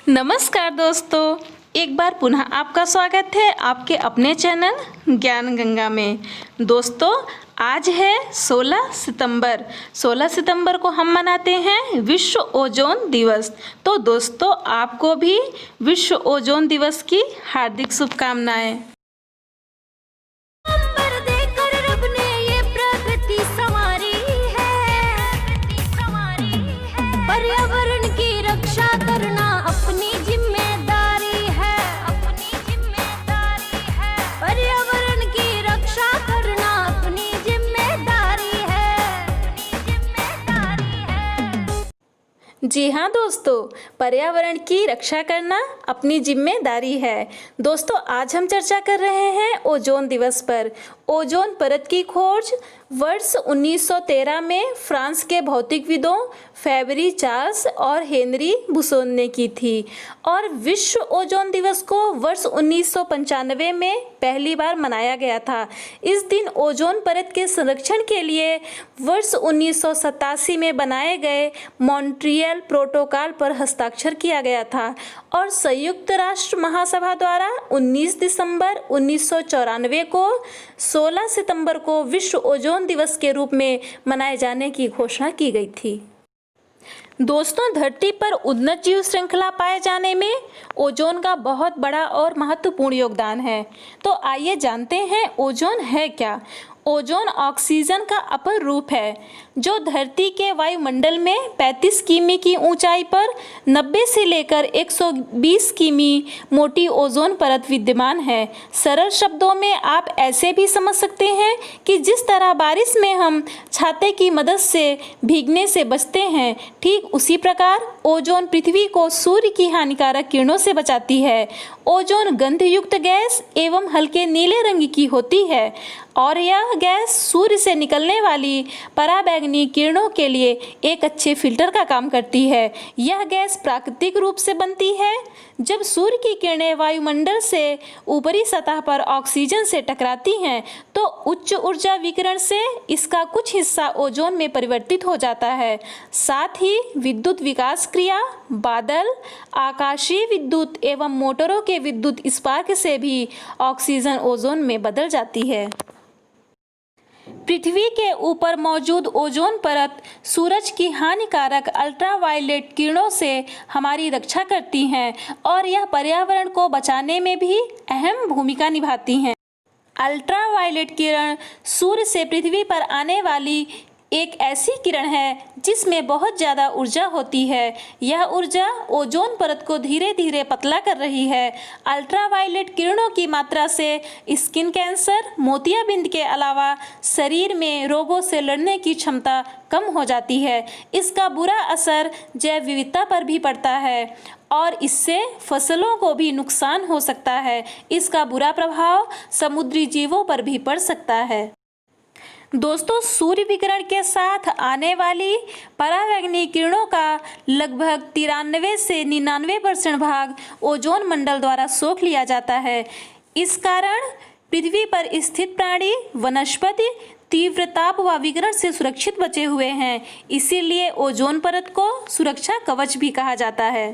नमस्कार दोस्तों, एक बार पुनः आपका स्वागत है आपके अपने चैनल ज्ञान गंगा में। दोस्तों, आज है 16 सितंबर। 16 सितंबर को हम मनाते हैं विश्व ओजोन दिवस। तो दोस्तों, आपको भी विश्व ओजोन दिवस की हार्दिक शुभकामनाएं। पर्यावरण की रक्षा करना अपनी जिम्मेदारी है, अपनी जिम्मेदारी है। पर्यावरण की रक्षा करना अपनी जिम्मेदारी है, अपनी जिम्मेदारी है। जी हाँ दोस्तों, पर्यावरण की रक्षा करना अपनी जिम्मेदारी है। दोस्तों, आज हम चर्चा कर रहे हैं ओजोन दिवस पर। ओजोन परत की खोज वर्ष 1913 में फ्रांस के भौतिकविदों फेबरी चार्ल्स और हेनरी बुसोन ने की थी और विश्व ओजोन दिवस को वर्ष 1995 में पहली बार मनाया गया था। इस दिन ओजोन परत के संरक्षण के लिए वर्ष 1987 में बनाए गए मॉन्ट्रियल प्रोटोकॉल पर हस्ताक्षर किया गया था और संयुक्त राष्ट्र महासभा द्वारा 19 दिसंबर 1994 को 16 सितंबर को विश्व ओजोन दिवस के रूप में मनाए जाने की घोषणा की गई थी। दोस्तों, धरती पर उन्नत जीव श्रृंखला पाए जाने में ओजोन का बहुत बड़ा और महत्वपूर्ण योगदान है। तो आइए जानते हैं ओजोन है क्या। ओजोन ऑक्सीजन का अपर रूप है जो धरती के वायुमंडल में 35 किमी की ऊंचाई पर 90 से लेकर 120 किमी मोटी ओजोन परत विद्यमान है। सरल शब्दों में आप ऐसे भी समझ सकते हैं कि जिस तरह बारिश में हम छाते की मदद से भीगने से बचते हैं, ठीक उसी प्रकार ओजोन पृथ्वी को सूर्य की हानिकारक किरणों से बचाती है। ओजोन गंधयुक्त गैस एवं हल्के नीले रंग की होती है और यह गैस सूर्य से निकलने वाली पराबैंगनी किरणों के लिए एक अच्छे फिल्टर का काम करती है। यह गैस प्राकृतिक रूप से बनती है जब सूर्य की किरणें वायुमंडल से ऊपरी सतह पर ऑक्सीजन से टकराती हैं तो उच्च ऊर्जा विकिरण से इसका कुछ हिस्सा ओजोन में परिवर्तित हो जाता है। साथ ही विद्युत विकास क्रिया, बादल, आकाशीय विद्युत एवं मोटरों के विद्युत स्पार्क से भी ऑक्सीजन ओजोन में बदल जाती है। पृथ्वी के ऊपर मौजूद ओजोन परत सूरज की हानिकारक अल्ट्रावायलेट किरणों से हमारी रक्षा करती हैं और यह पर्यावरण को बचाने में भी अहम भूमिका निभाती हैं। अल्ट्रावायलेट किरण सूर्य से पृथ्वी पर आने वाली एक ऐसी किरण है जिसमें बहुत ज़्यादा ऊर्जा होती है। यह ऊर्जा ओजोन परत को धीरे धीरे पतला कर रही है। अल्ट्रावायलेट किरणों की मात्रा से स्किन कैंसर, मोतियाबिंद के अलावा शरीर में रोगों से लड़ने की क्षमता कम हो जाती है। इसका बुरा असर जैव विविधता पर भी पड़ता है और इससे फसलों को भी नुकसान हो सकता है। इसका बुरा प्रभाव समुद्री जीवों पर भी पड़ सकता है। दोस्तों, सूर्य विकिरण के साथ आने वाली पराबैंगनी किरणों का लगभग 93 से 99% भाग ओजोन मंडल द्वारा सोख लिया जाता है। इस कारण पृथ्वी पर स्थित प्राणी, वनस्पति तीव्र ताप व विकिरण से सुरक्षित बचे हुए हैं। इसीलिए ओजोन परत को सुरक्षा कवच भी कहा जाता है।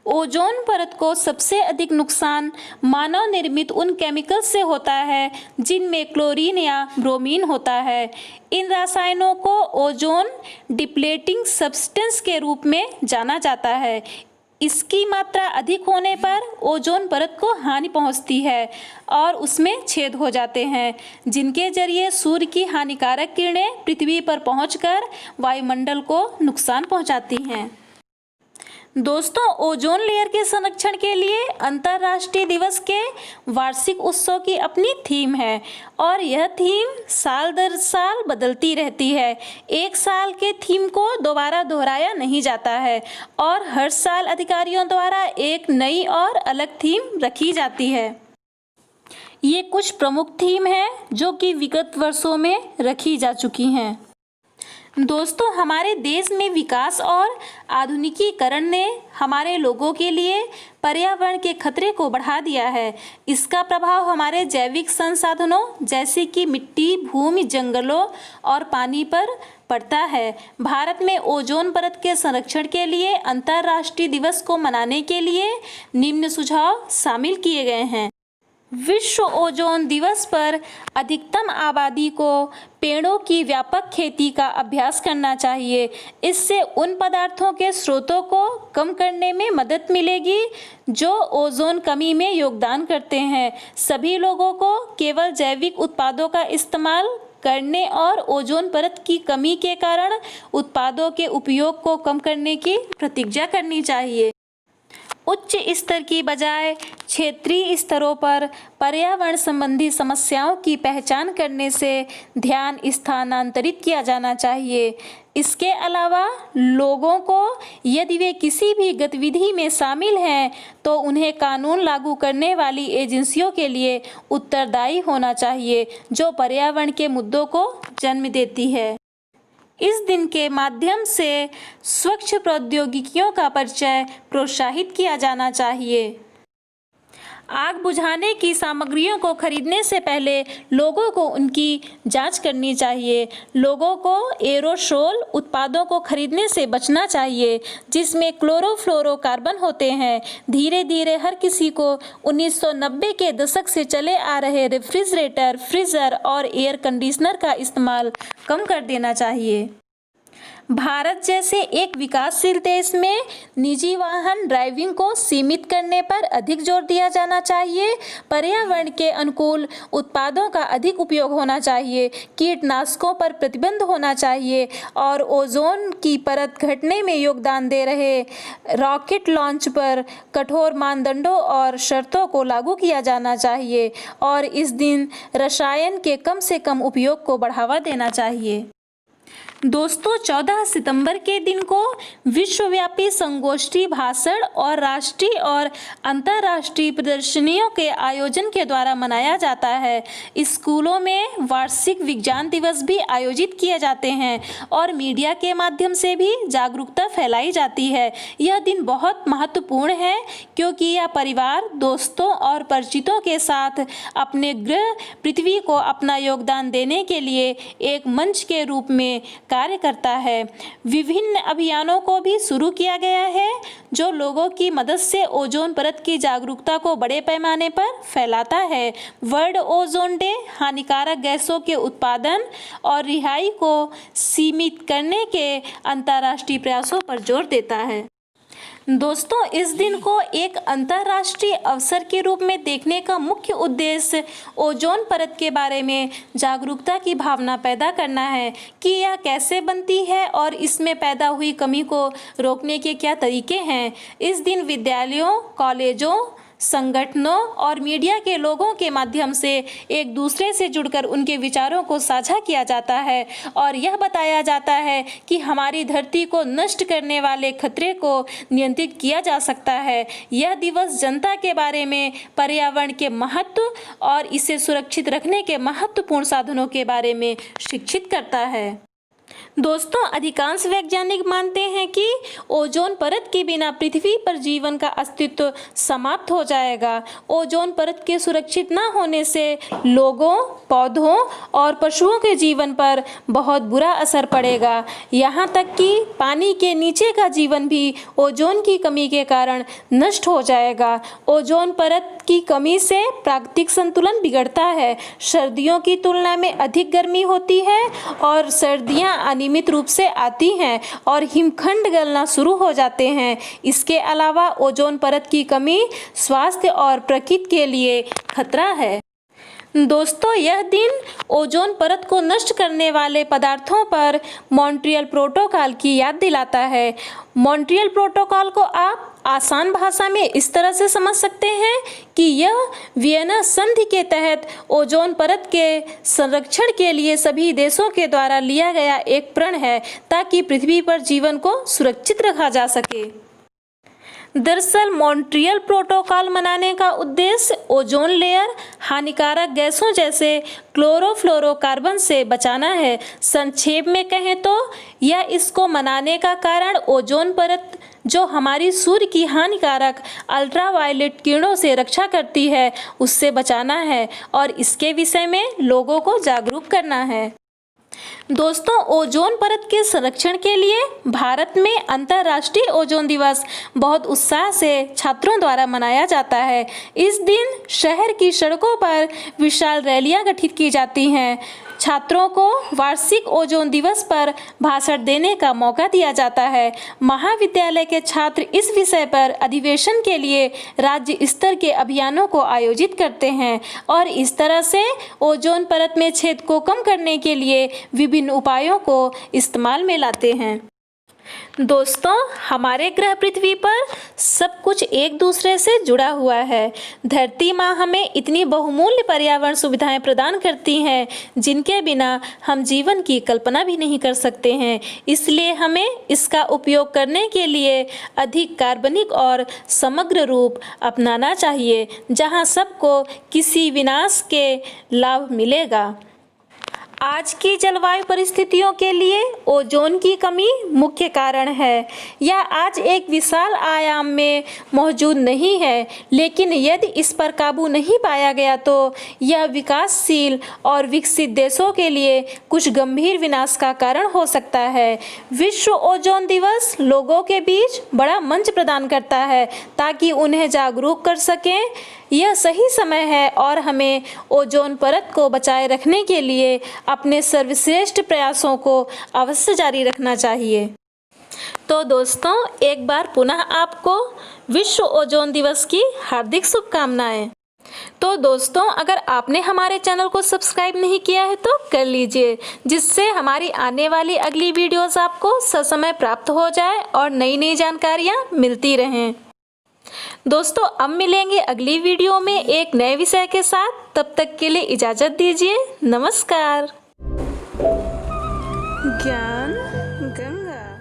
ओजोन परत को सबसे अधिक नुकसान मानव निर्मित उन केमिकल से होता है जिनमें क्लोरीन या ब्रोमीन होता है। इन रसायनों को ओजोन डिप्लेटिंग सब्सटेंस के रूप में जाना जाता है। इसकी मात्रा अधिक होने पर ओजोन परत को हानि पहुंचती है और उसमें छेद हो जाते हैं जिनके जरिए सूर्य की हानिकारक किरणें पृथ्वी पर पहुंचकर वायुमंडल को नुकसान पहुंचाती हैं। दोस्तों, ओजोन लेयर के संरक्षण के लिए अंतर्राष्ट्रीय दिवस के वार्षिक उत्सव की अपनी थीम है और यह थीम साल दर साल बदलती रहती है। एक साल के थीम को दोबारा दोहराया नहीं जाता है और हर साल अधिकारियों द्वारा एक नई और अलग थीम रखी जाती है। ये कुछ प्रमुख थीम हैं जो कि विगत वर्षों में रखी जा चुकी हैं। दोस्तों, हमारे देश में विकास और आधुनिकीकरण ने हमारे लोगों के लिए पर्यावरण के खतरे को बढ़ा दिया है। इसका प्रभाव हमारे जैविक संसाधनों जैसे कि मिट्टी, भूमि, जंगलों और पानी पर पड़ता है। भारत में ओजोन परत के संरक्षण के लिए अंतर्राष्ट्रीय दिवस को मनाने के लिए निम्न सुझाव शामिल किए गए हैं। विश्व ओजोन दिवस पर अधिकतम आबादी को पेड़ों की व्यापक खेती का अभ्यास करना चाहिए। इससे उन पदार्थों के स्रोतों को कम करने में मदद मिलेगी जो ओजोन कमी में योगदान करते हैं। सभी लोगों को केवल जैविक उत्पादों का इस्तेमाल करने और ओजोन परत की कमी के कारण उत्पादों के उपयोग को कम करने की प्रतिज्ञा करनी चाहिए। उच्च स्तर की बजाय क्षेत्रीय स्तरों पर पर्यावरण संबंधी समस्याओं की पहचान करने से ध्यान स्थानांतरित किया जाना चाहिए। इसके अलावा लोगों को यदि वे किसी भी गतिविधि में शामिल हैं तो उन्हें कानून लागू करने वाली एजेंसियों के लिए उत्तरदायी होना चाहिए जो पर्यावरण के मुद्दों को जन्म देती है। इस दिन के माध्यम से स्वच्छ प्रौद्योगिकियों का परिचय प्रोत्साहित किया जाना चाहिए। आग बुझाने की सामग्रियों को खरीदने से पहले लोगों को उनकी जांच करनी चाहिए। लोगों को एरोसोल उत्पादों को खरीदने से बचना चाहिए जिसमें क्लोरोफ्लोरोकार्बन होते हैं। धीरे धीरे हर किसी को 1990 के दशक से चले आ रहे रेफ्रिजरेटर, फ्रीजर और एयर कंडीशनर का इस्तेमाल कम कर देना चाहिए। भारत जैसे एक विकासशील देश में निजी वाहन ड्राइविंग को सीमित करने पर अधिक जोर दिया जाना चाहिए। पर्यावरण के अनुकूल उत्पादों का अधिक उपयोग होना चाहिए। कीटनाशकों पर प्रतिबंध होना चाहिए और ओजोन की परत घटने में योगदान दे रहे रॉकेट लॉन्च पर कठोर मानदंडों और शर्तों को लागू किया जाना चाहिए और इस दिन रसायन के कम से कम उपयोग को बढ़ावा देना चाहिए। दोस्तों, 14 सितंबर के दिन को विश्वव्यापी संगोष्ठी, भाषण और राष्ट्रीय और अंतर्राष्ट्रीय प्रदर्शनियों के आयोजन के द्वारा मनाया जाता है। स्कूलों में वार्षिक विज्ञान दिवस भी आयोजित किए जाते हैं और मीडिया के माध्यम से भी जागरूकता फैलाई जाती है। यह दिन बहुत महत्वपूर्ण है क्योंकि यह परिवार, दोस्तों और परिचितों के साथ अपने ग्रह पृथ्वी को अपना योगदान देने के लिए एक मंच के रूप में कार्य करता है। विभिन्न अभियानों को भी शुरू किया गया है जो लोगों की मदद से ओजोन परत की जागरूकता को बड़े पैमाने पर फैलाता है। वर्ल्ड ओजोन डे हानिकारक गैसों के उत्पादन और रिहाई को सीमित करने के अंतर्राष्ट्रीय प्रयासों पर जोर देता है। दोस्तों, इस दिन को एक अंतर्राष्ट्रीय अवसर के रूप में देखने का मुख्य उद्देश्य ओजोन परत के बारे में जागरूकता की भावना पैदा करना है कि यह कैसे बनती है और इसमें पैदा हुई कमी को रोकने के क्या तरीके हैं। इस दिन विद्यालयों, कॉलेजों, संगठनों और मीडिया के लोगों के माध्यम से एक दूसरे से जुड़कर उनके विचारों को साझा किया जाता है और यह बताया जाता है कि हमारी धरती को नष्ट करने वाले खतरे को नियंत्रित किया जा सकता है। यह दिवस जनता के बारे में पर्यावरण के महत्व और इसे सुरक्षित रखने के महत्वपूर्ण साधनों के बारे में शिक्षित करता है। दोस्तों, अधिकांश वैज्ञानिक मानते हैं कि ओजोन परत के बिना पृथ्वी पर जीवन का अस्तित्व समाप्त हो जाएगा। ओजोन परत के सुरक्षित न होने से लोगों, पौधों और पशुओं के जीवन पर बहुत बुरा असर पड़ेगा। यहाँ तक कि पानी के नीचे का जीवन भी ओजोन की कमी के कारण नष्ट हो जाएगा। ओजोन परत की कमी से प्राकृतिक संतुलन बिगड़ता है। सर्दियों की तुलना में अधिक गर्मी होती है और सर्दियाँ अनियमित रूप से आती हैं और हिमखंड गलना शुरू हो जाते हैं। इसके अलावा ओजोन परत की कमी स्वास्थ्य और प्रकृति के लिए खतरा है। दोस्तों, यह दिन ओजोन परत को नष्ट करने वाले पदार्थों पर मॉन्ट्रियल प्रोटोकॉल की याद दिलाता है। मॉन्ट्रियल प्रोटोकॉल को आप आसान भाषा में इस तरह से समझ सकते हैं कि यह वियना संधि के तहत ओजोन परत के संरक्षण के लिए सभी देशों के द्वारा लिया गया एक प्रण है ताकि पृथ्वी पर जीवन को सुरक्षित रखा जा सके। दरअसल मॉन्ट्रियल प्रोटोकॉल मनाने का उद्देश्य ओजोन लेयर हानिकारक गैसों जैसे क्लोरोफ्लोरोकार्बन से बचाना है। संक्षेप में कहें तो यह इसको मनाने का कारण ओजोन परत जो हमारी सूर्य की हानिकारक अल्ट्रावायलेट किरणों से रक्षा करती है उससे बचाना है और इसके विषय में लोगों को जागरूक करना है। दोस्तों, ओजोन परत के संरक्षण के लिए भारत में अंतर्राष्ट्रीय ओजोन दिवस बहुत उत्साह से छात्रों द्वारा मनाया जाता है। इस दिन शहर की सड़कों पर विशाल रैलियां गठित की जाती हैं। छात्रों को वार्षिक ओजोन दिवस पर भाषण देने का मौका दिया जाता है। महाविद्यालय के छात्र इस विषय पर अधिवेशन के लिए राज्य स्तर के अभियानों को आयोजित करते हैं और इस तरह से ओजोन परत में छेद को कम करने के लिए विभिन्न उपायों को इस्तेमाल में लाते हैं। दोस्तों, हमारे ग्रह पृथ्वी पर सब कुछ एक दूसरे से जुड़ा हुआ है। धरती माँ हमें इतनी बहुमूल्य पर्यावरण सुविधाएं प्रदान करती हैं जिनके बिना हम जीवन की कल्पना भी नहीं कर सकते हैं। इसलिए हमें इसका उपयोग करने के लिए अधिक कार्बनिक और समग्र रूप अपनाना चाहिए, जहाँ सबको किसी विनाश के लाभ मिलेगा। आज की जलवायु परिस्थितियों के लिए ओजोन की कमी मुख्य कारण है। यह आज एक विशाल आयाम में मौजूद नहीं है, लेकिन यदि इस पर काबू नहीं पाया गया तो यह विकासशील और विकसित देशों के लिए कुछ गंभीर विनाश का कारण हो सकता है। विश्व ओजोन दिवस लोगों के बीच बड़ा मंच प्रदान करता है ताकि उन्हें जागरूक कर सकें। यह सही समय है और हमें ओजोन परत को बचाए रखने के लिए अपने सर्वश्रेष्ठ प्रयासों को अवश्य जारी रखना चाहिए। तो दोस्तों, एक बार पुनः आपको विश्व ओजोन दिवस की हार्दिक शुभकामनाएं। तो दोस्तों, अगर आपने हमारे चैनल को सब्सक्राइब नहीं किया है तो कर लीजिए, जिससे हमारी आने वाली अगली वीडियोस आपको ससमय प्राप्त हो जाए और नई नई जानकारियां मिलती रहें। दोस्तों, अब मिलेंगे अगली वीडियो में एक नए विषय के साथ। तब तक के लिए इजाज़त दीजिए। नमस्कार। ज्ञान गंगा।